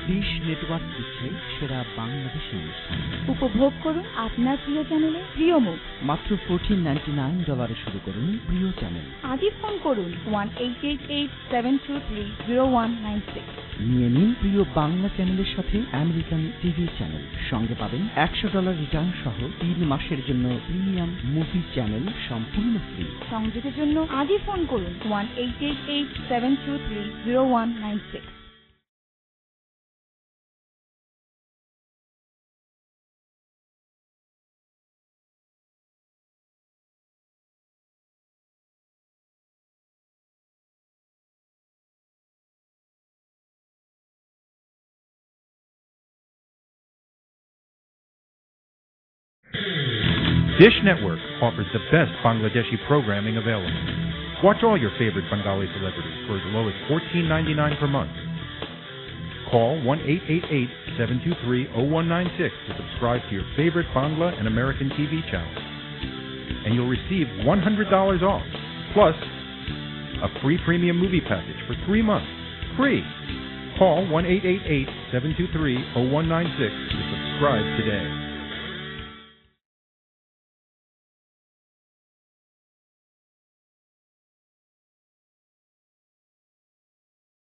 Dish network দিচ্ছে সেরা বাংলাদেশি অনুষ্ঠান। উপভোগ করুন আপনার প্রিয় চ্যানেলে প্রিয় মুখ। মাত্র $14.99 শুরু করুন প্রিয় চ্যানেল। আজই ফোন করুন 1-888-723-0196। নিয়ে নিন প্রিয় বাংলা চ্যানেলের সাথে আমেরিকান টিভি চ্যানেল। সঙ্গে পাবেন $100 রিটার্ন সহ 3 মাসের জন্য প্রিমিয়াম মুভি চ্যানেল সম্পূর্ণ ফ্রি। সংযোগের জন্য আজই ফোন করুন 1-888-723-0196। Dish Network offers the best Bangladeshi programming available. Watch all your favorite Bengali celebrities for as low as $14.99 per month. Call 1-888-723-0196 to subscribe to your favorite Bangla and American TV channels. And you'll receive $100 off, plus a free premium movie package for 3 months. Free! Call 1-888-723-0196 to subscribe today.